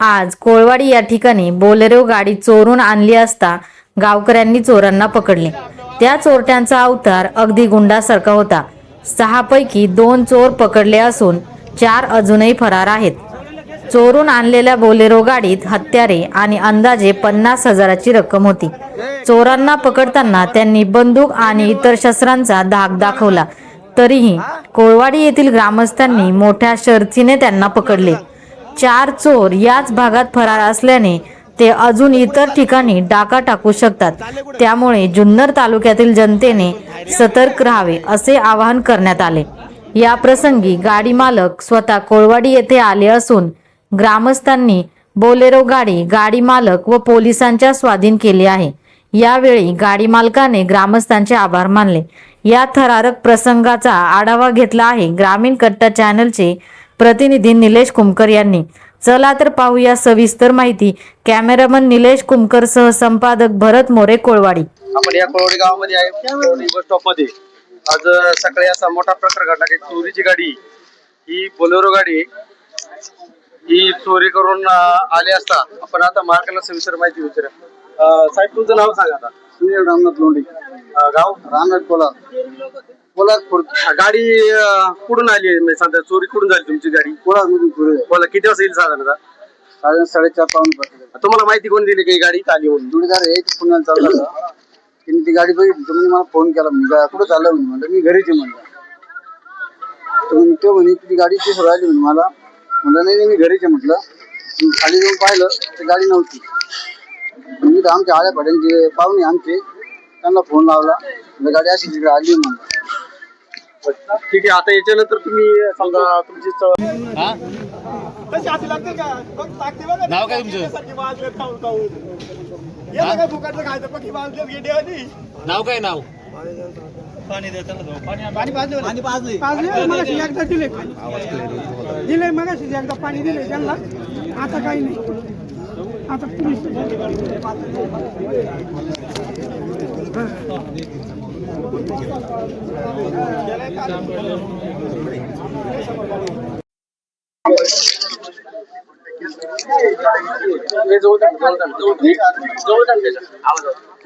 आज कोळवाडी या ठिकाणी बोलेरो गाडी चोरून आणली असता गावकऱ्यांनी चोरांना पकडले। त्या चोरट्यांचा अवतार अगदी गुंडासारखा होता। 6 पैकी 2 चोर पकडले असून 4 अजूनही फरार आहेत। चोरून आणलेल्या बोलेरो गाडीत हत्यारे आणि अंदाजे 50,000ची रक्कम होती। चोरांना पकडताना त्यांनी बंदूक आणि इतर शस्त्रांचा धाक दाखवला, तरीही कोळवाडी येथील ग्रामस्थांनी मोठ्या शर्थीने त्यांना पकडले। 4 चोर याच भागात फरार असल्याने ते अजून इतर ठिकाणी डाका टाकू शकतात। त्यामुळे जुन्नर तालुक्यातील जनतेने सतर्क राहावे असे आवाहन करण्यात आले। या प्रसंगी गाडी मालक स्वतः कोळवाडी येथे आले असून ग्रामस्थांनी बोलेरो गाडी मालक व पोलिसांच्या स्वाधीन केली आहे। यावेळी गाडी मालकाने ग्रामस्थांचे आभार मानले। या थरारक प्रसंगाचा आढावा घेतला आहे ग्रामीण कट्टा चॅनलचे प्रतिनिधी निलेश कुमकर यांनी। चला तर पाहूया सविस्तर माहिती। कॅमेरामन निलेश कुमकर सह संपादक भरत मोरे, कोळवाडी। आपण या कोळवाडी गावामध्ये आहे, कोळवाडी बस स्टॉप मध्ये आज सकाळी असा मोठा प्रकार घडला की चोरीची गाडी, ही बोलेरो गाडी ही चोरी करून आली असता आपण आता मार्गाला सविस्तर माहिती विचारा। साहेब तुमचं नाव सांगा आता। सुनील रामनाथ लोंढे, गाव रामनाथ कोल्हापूर। गाडी कुठून आली आहे म्हणजे सध्या चोरी कुठून झाली तुमची गाडी? कोल्हापूरमधून चोरी झाली। बोला किती वाजता येईल साधारणतः? 4:30 पाऊण. तुम्हाला माहिती कोण दिली की गाडी आली म्हणून? जोडीदार आहे पुण्याला चालला होता, त्यांनी ती गाडी बघितली तर मला फोन केला, म्हणजे कुठं चाललं म्हणलं मी घरीच आहे म्हणलं। तर तो म्हणे ती गाडी ती राहिली म्हणे, मला म्हणलं नाही मी घरीच आहे म्हटलं। खाली जाऊन पाहिलं तर गाडी नव्हती। मी तर आमच्या आळ्या पाड्यांचे पाहुणे आमचे, त्यांना फोन लावला, गाडी अशी तिकडे आली म्हणलं। ठीक आहे, आता याच्यानंतर तुम्ही समजा तुमची नाव काय तुमचं? नाव काय? नाव पाणी दिले मगाशी एकदा पाणी दिले त्यांना, आता काही नाही। आता पोलीस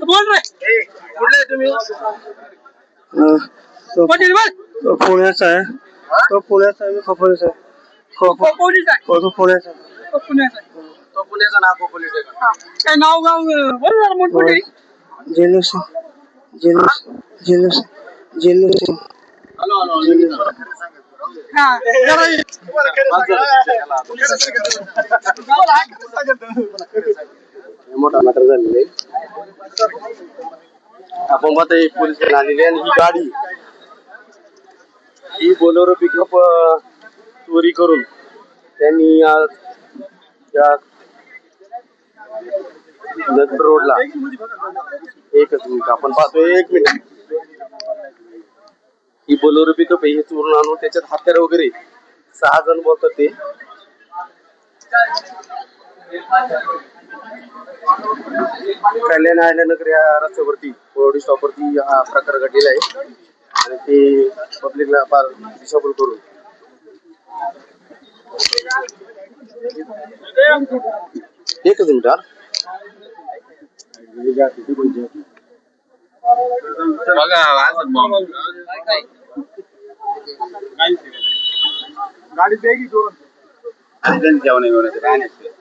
बोल रे, कुठले तुम्ही? पुण्याचा आहे तो, पुण्याचा आहे, मी खोपोलीचा आहे। तो पुण्याचा नाव पोलीस आहे का? काय नाव गाव बरोबर मोठमोठे जेलूस जेलूस जेलूस जेलूस मोठा मॅटर झालेला आहे। आपण पाहता एक पोलीस आलेली आणि ही गाडी, ही बोलेरो पिकअप चोरी करून त्यांनी नगर रोडला, एकच मिनिट आपण पाहतोय, 1 मिनिट, ही बोलेरो पिकअप हे चोरून आणून त्याच्यात हत्यार वगैरे 6 जण बोलतात ते। कल्याण आयल्यानगर या रस्त्यावरती कोळवाडी स्टॉपवरती हा प्रकार घडलेला आहे आणि ते पब्लिकला फार दिशाभूल करून एकच मिनिट गाडी बेगी चोरून आणि जेवण राहण्याचे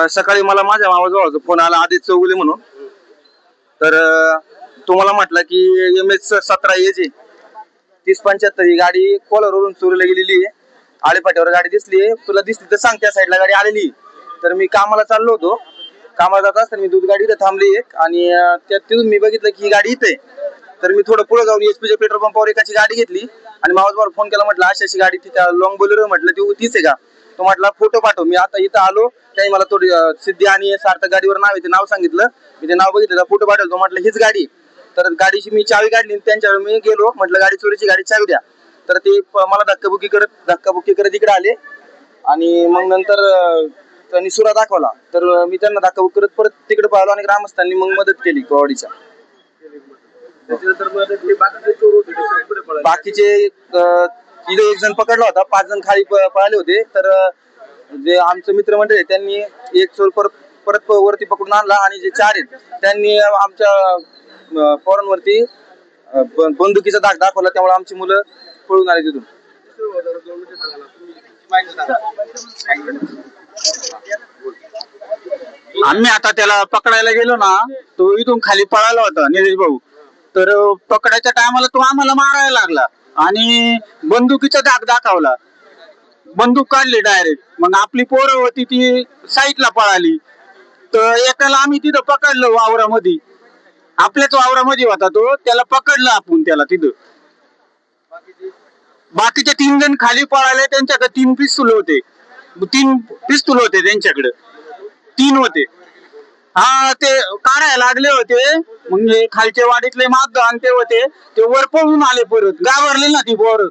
सकाळी मला माझ्या मामाजवळ फोन आला, आदित्य चौगुले म्हणून। तर तुम्हाला म्हटलं की MS-17 AJ 3075 ही गाडी कोलारवरून चोरीला गेलेली आहे। आळेपाट्यावर गाडी दिसली, तुला दिसली तर सांग, त्या साईडला गाडी आलेली। तर मी कामाला चाललो होतो, कामाला जात असताना मी दूध गाडी इथे थांबली एक, आणि तिथून मी बघितलं की ही गाडी इथे। तर मी थोडं पुढे जाऊन HP पेट्रोल पंपावर एकाची गाडी घेतली आणि मावसवर फोन केला, म्हटलं अशी गाडी तिथे लॉंग बोलेरो, म्हटलं ती तीच आहे का? तो म्हटला फोटो पाठव। मी आता इथं आलो, त्याने मला थोडी सिद्धी आणि सार्थक गाडीवर नाव आहे, ते नाव सांगितलं, मी ते नाव बघितलं, फोटो पाठवलं, तो म्हटलं हीच गाडी। तर गाडीची मी चावी काढली आणि त्यांच्यावर मी गेलो, म्हटलं गाडी चोरीची, गाडी चावी द्या. तर ते मला धक्काबुक्की करत इकडे आले आणि मग नंतर त्यांनी सुरा दाखवला. तर मी त्यांना धक्काबुक्की करत परत तिकडे पाहिलो आणि ग्रामस्थांनी मग मदत केली कोवाडीच्या. त्याच्यानंतर मग ते बाकीचे चोर होते ते पुढे पळाले. बाकीचे तिथे एक जण पकडला होता, 5 जण खाली पळाले होते. तर जे आमचं मित्रमंडळ आहे त्यांनी एक चोर परत वरती पकडून आणला आणि जे 4 आहेत त्यांनी आमच्या पोरांवरती बंदुकीचा दाग दाखवला. त्यामुळे आमची मुलं पळून आले तिथून. आम्ही आता त्याला पकडायला गेलो ना, तो इथून खाली पळाला होता निलेश भाऊ. तर पकडायच्या टायमाला तो आम्हाला मारायला लागला आणि बंदुकीचा दाग दाखवला. बंदूक काढली डायरेक्ट. मग आपली पोरं होती ती साईडला पळाली. तर एकाला आम्ही तिथं पकडलं वावरामध्ये, आपल्याच वावरामध्ये होता तो, त्याला पकडलं आपण त्याला तिथं. बाकीचे 3 जण खाली पळाले, त्यांच्याकडे 3 पिस्तूल होते. 3 पिस्तूल होते त्यांच्याकडे, 3 होते. हा, ते काढायला लागले होते. म्हणजे खालचे वाडीतले मागं आणि ते होते, ते वर पळून आले परत, घाबरले ना ती पोरं.